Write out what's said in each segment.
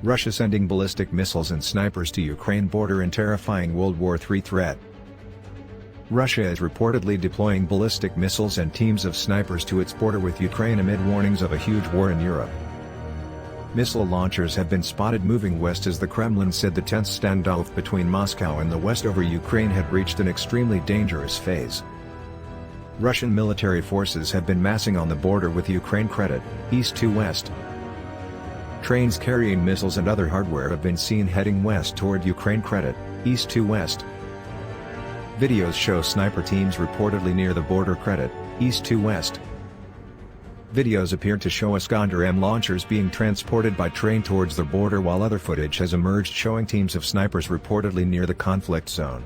Russia sending ballistic missiles and snipers to Ukraine border in terrifying World War III threat. Russia is reportedly deploying ballistic missiles and teams of snipers to its border with Ukraine amid warnings of a huge war in Europe. Missile launchers have been spotted moving west as the Kremlin said the tense standoff between Moscow and the west over Ukraine had reached an extremely dangerous phase. Russian military forces have been massing on the border with Ukraine east to west. Trains carrying missiles and other hardware have been seen heading west toward Ukraine east to west. Videos show sniper teams reportedly near the border east to west. Videos appear to show Iskander-M launchers being transported by train towards the border, while other footage has emerged showing teams of snipers reportedly near the conflict zone.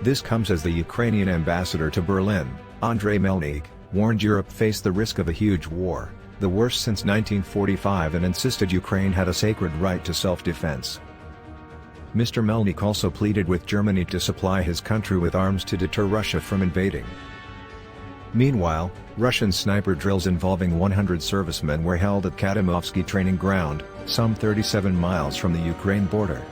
This comes as the Ukrainian ambassador to Berlin, Andrij Melnyk, warned Europe faced the risk of a huge war, the worst since 1945, and insisted Ukraine had a sacred right to self-defense. Mr. Melnyk also pleaded with Germany to supply his country with arms to deter Russia from invading. Meanwhile, Russian sniper drills involving 100 servicemen were held at Kadamovsky training ground, some 37 miles from the Ukraine border.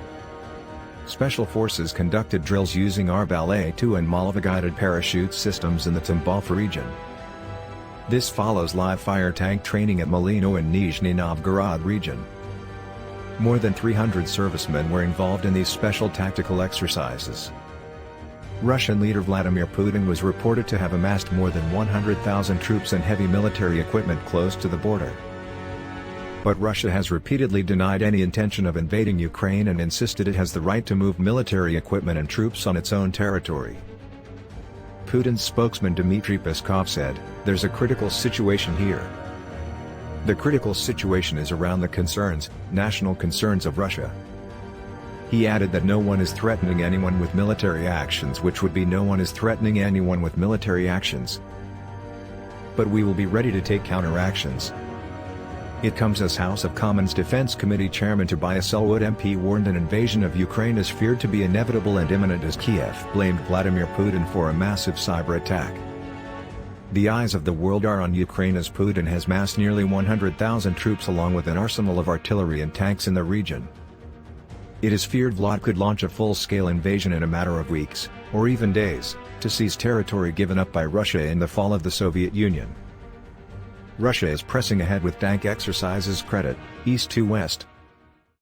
Special forces conducted drills using Arballet-2 and Malava-guided parachute systems in the Tambov region. This follows live-fire tank training at Malino and Nizhny Novgorod region. More than 300 servicemen were involved in these special tactical exercises. Russian leader Vladimir Putin was reported to have amassed more than 100,000 troops and heavy military equipment close to the border. But Russia has repeatedly denied any intention of invading Ukraine and insisted it has the right to move military equipment and troops on its own territory. Putin's spokesman Dmitry Peskov said, "There's a critical situation here. The critical situation is around the national concerns of Russia." He added that no one is threatening anyone with military actions, which would be no one is threatening anyone with military actions. But we will be ready to take counteractions. It comes as House of Commons Defense Committee Chairman Tobias Ellwood MP warned an invasion of Ukraine is feared to be inevitable and imminent as Kiev blamed Vladimir Putin for a massive cyber attack. The eyes of the world are on Ukraine as Putin has massed nearly 100,000 troops along with an arsenal of artillery and tanks in the region. It is feared Vlad could launch a full-scale invasion in a matter of weeks, or even days, to seize territory given up by Russia in the fall of the Soviet Union. Russia is pressing ahead with tank exercises east to west.